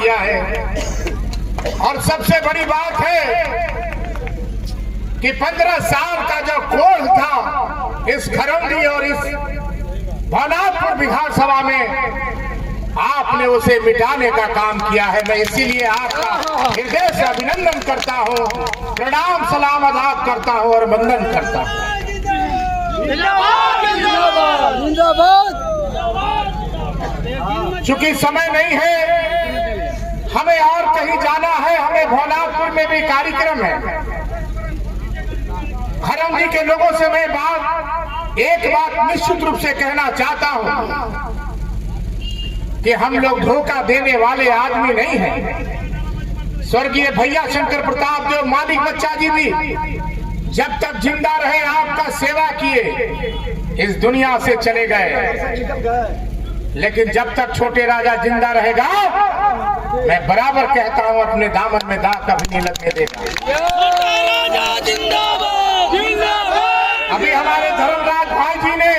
किया है। और सबसे बड़ी बात है कि 15 साल का जो कोढ़ था इस खरौंडी और इस भवनाथपुर विधानसभा में आपने उसे मिटाने का काम किया है। मैं इसीलिए आपका हृदय से अभिनंदन करता हूं, प्रणाम सलाम अदा करता हूं और वंदन करता हूं। चूंकि समय नहीं है, हमें और कहीं जाना है, हमें भवनाथपुर में भी कार्यक्रम है। खरौंडी के लोगों से मैं एक बात निश्चित रूप से कहना चाहता हूं कि हम लोग धोखा देने वाले आदमी नहीं हैं। स्वर्गीय भैया शंकर प्रताप जो मालिक बच्चा जी भी जब तक जिंदा रहे आपका सेवा किए, इस दुनिया से चले गए, लेकिन जब तक छोटे राजा जिंदा रहेगा, मैं बराबर कहता हूं अपने दामन में दाग कभी नहीं लगने देगा। अभी हमारे धर्मराज भाई जी ने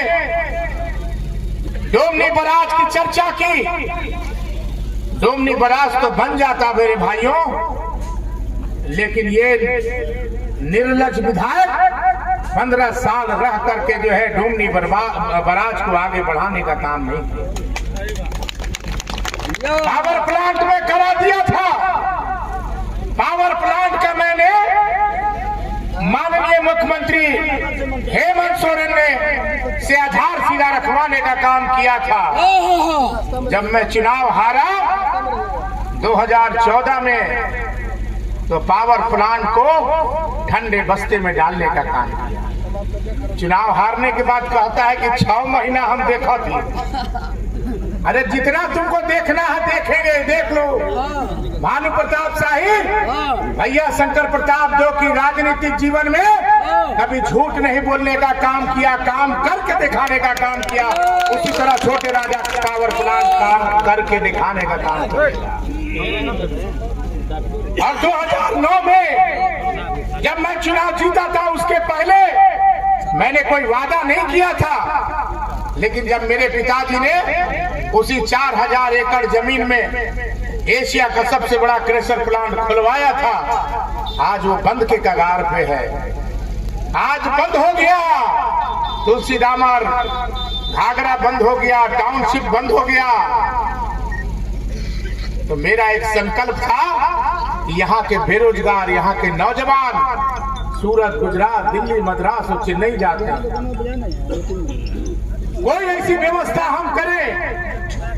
डोमनी बराज की चर्चा की। डोमनी बराज तो बन जाता मेरे भाइयों, लेकिन ये निर्लज विधायक 15 साल रह करके जो है डोमनी बराज को आगे बढ़ाने का काम नहीं किया। पावर प्लांट में करा दिया था। पावर प्लांट का मैंने माननीय मुख्यमंत्री हेमंत सोरेन ने से आधारशिला रखवाने का काम किया था। जब मैं चुनाव हारा 2014 में, तो पावर प्लांट को ठंडे बस्ते में डालने का काम किया। चुनाव हारने के बाद कहता है कि 6 महीना हम देखा थी। अरे जितना तुमको देखना है देखेंगे, देख लो। भानु प्रताप शाही, भैया शंकर प्रताप जो कि राजनीतिक जीवन में कभी झूठ नहीं बोलने का काम किया, काम करके दिखाने का काम किया, उसी तरह छोटे राजा पावर प्लांट काम करके दिखाने का काम किया। और 2009 में जब मैं चुनाव जीता था, उसके पहले मैंने कोई वादा नहीं किया था, लेकिन जब मेरे पिताजी ने उसी 4000 एकड़ जमीन में एशिया का सबसे बड़ा क्रेशर प्लांट खुलवाया था, आज वो बंद के कगार पे है। आज बंद हो गया, तुलसी दामर घाघरा बंद हो गया, टाउनशिप बंद हो गया। तो मेरा एक संकल्प था कि यहाँ के बेरोजगार, यहाँ के नौजवान सूरत, गुजरात, दिल्ली, मद्रास और चेन्नई जाते हैं, कोई ऐसी व्यवस्था हम करें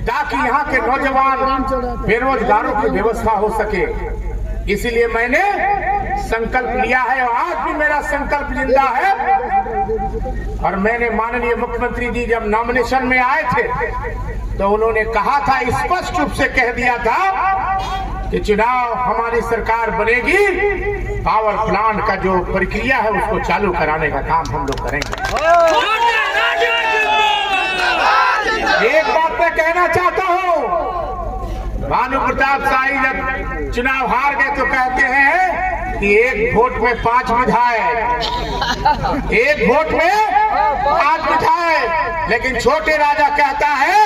ताकि यहाँ के नौजवान बेरोजगारों की व्यवस्था हो सके। इसीलिए मैंने संकल्प लिया है और आज भी मेरा संकल्प जिंदा है। और मैंने माननीय मुख्यमंत्री जी जब नॉमिनेशन में आए थे, तो उन्होंने कहा था, स्पष्ट रूप से कह दिया था कि चुनाव हमारी सरकार बनेगी, पावर प्लांट का जो प्रक्रिया है उसको चालू कराने का काम हम लोग करेंगे। एक बात मैं कहना चाहता हूँ, भानु प्रताप शाही जब चुनाव हार गए तो कहते हैं कि एक वोट में 5 विधायक, एक वोट में 5 विधायक, लेकिन छोटे राजा कहता है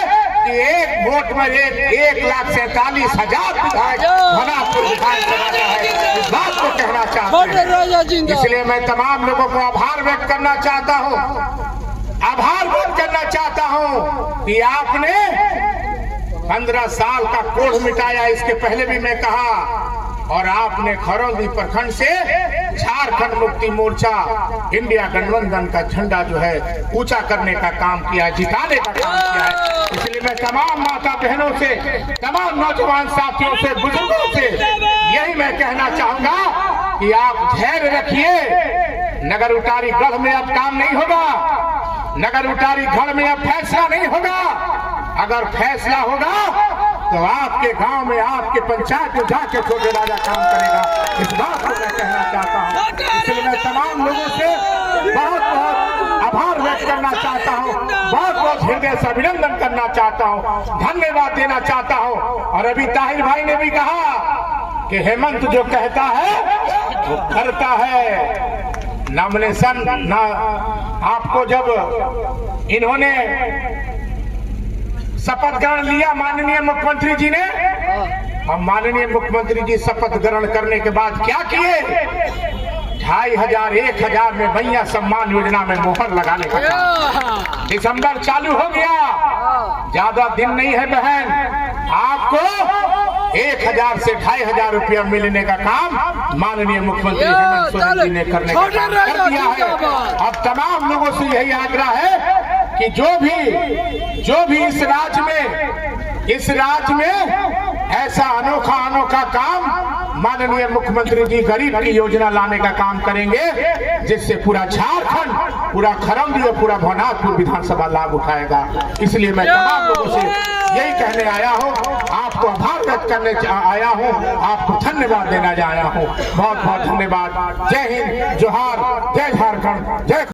कि एक वोट में 1,47,000 विधायक भवनाथपुर विधानसभा का है। इस बात को कहना चाहता हूँ। इसलिए मैं तमाम लोगों को आभार व्यक्त करना चाहता हूँ, आभार व्यक्त करना चाहता हूँ कि आपने 15 साल का कोढ़ मिटाया। इसके पहले भी मैं कहा, और आपने खरौंडी प्रखंड से झारखंड मुक्ति मोर्चा इंडिया गठबंधन का झंडा जो है ऊंचा करने का काम किया, जिताने का काम किया है। इसलिए मैं तमाम माता बहनों से, तमाम नौजवान साथियों से, बुजुर्गों से यही मैं कहना चाहूंगा कि आप धैर्य रखिए। नगर उटारी गढ़ में अब काम नहीं होगा, नगर उटारी गढ़ में अब फैसला नहीं होगा। अगर फैसला होगा तो आपके गांव में, आपके पंचायत में जाके छोटे राजा काम करेगा। इस बात को मैं कहना चाहता हूँ। इसलिए मैं तमाम लोगों से बहुत बहुत आभार व्यक्त करना चाहता हूँ, बहुत बहुत हृदय से अभिनंदन करना चाहता हूँ, धन्यवाद देना चाहता हूँ। और अभी ताहिर भाई ने भी कहा कि हेमंत जो कहता है वो करता है। नॉमिनेशन ना आपको जब इन्होंने शपथ ग्रहण लिया माननीय मुख्यमंत्री जी ने, और माननीय मुख्यमंत्री जी शपथ ग्रहण करने के बाद क्या किए, 2500 1000 में भैया सम्मान योजना में मोहर लगाने का काम दिसंबर चालू हो गया। ज्यादा दिन नहीं है बहन, आपको 1000 से 2500 रुपया मिलने का काम माननीय मुख्यमंत्री हेमंत सोरेन जी ने करने का काम कर दिया है। अब तमाम लोगों से यही आग्रह है कि जो भी इस राज्य में ऐसा अनोखा काम माननीय मुख्यमंत्री जी गरीब की योजना लाने का काम करेंगे, जिससे पूरा झारखंड, पूरा खरमदी और पूरा भवनाथपुर विधानसभा लाभ उठाएगा। इसलिए मैं तमाम लोगों से यही कहने आया हूँ, आपको आभार व्यक्त करने आया हूँ, आपको धन्यवाद देना आया हूँ। बहुत बहुत धन्यवाद। जय हिंद, जोहार, जय झारखंड, जय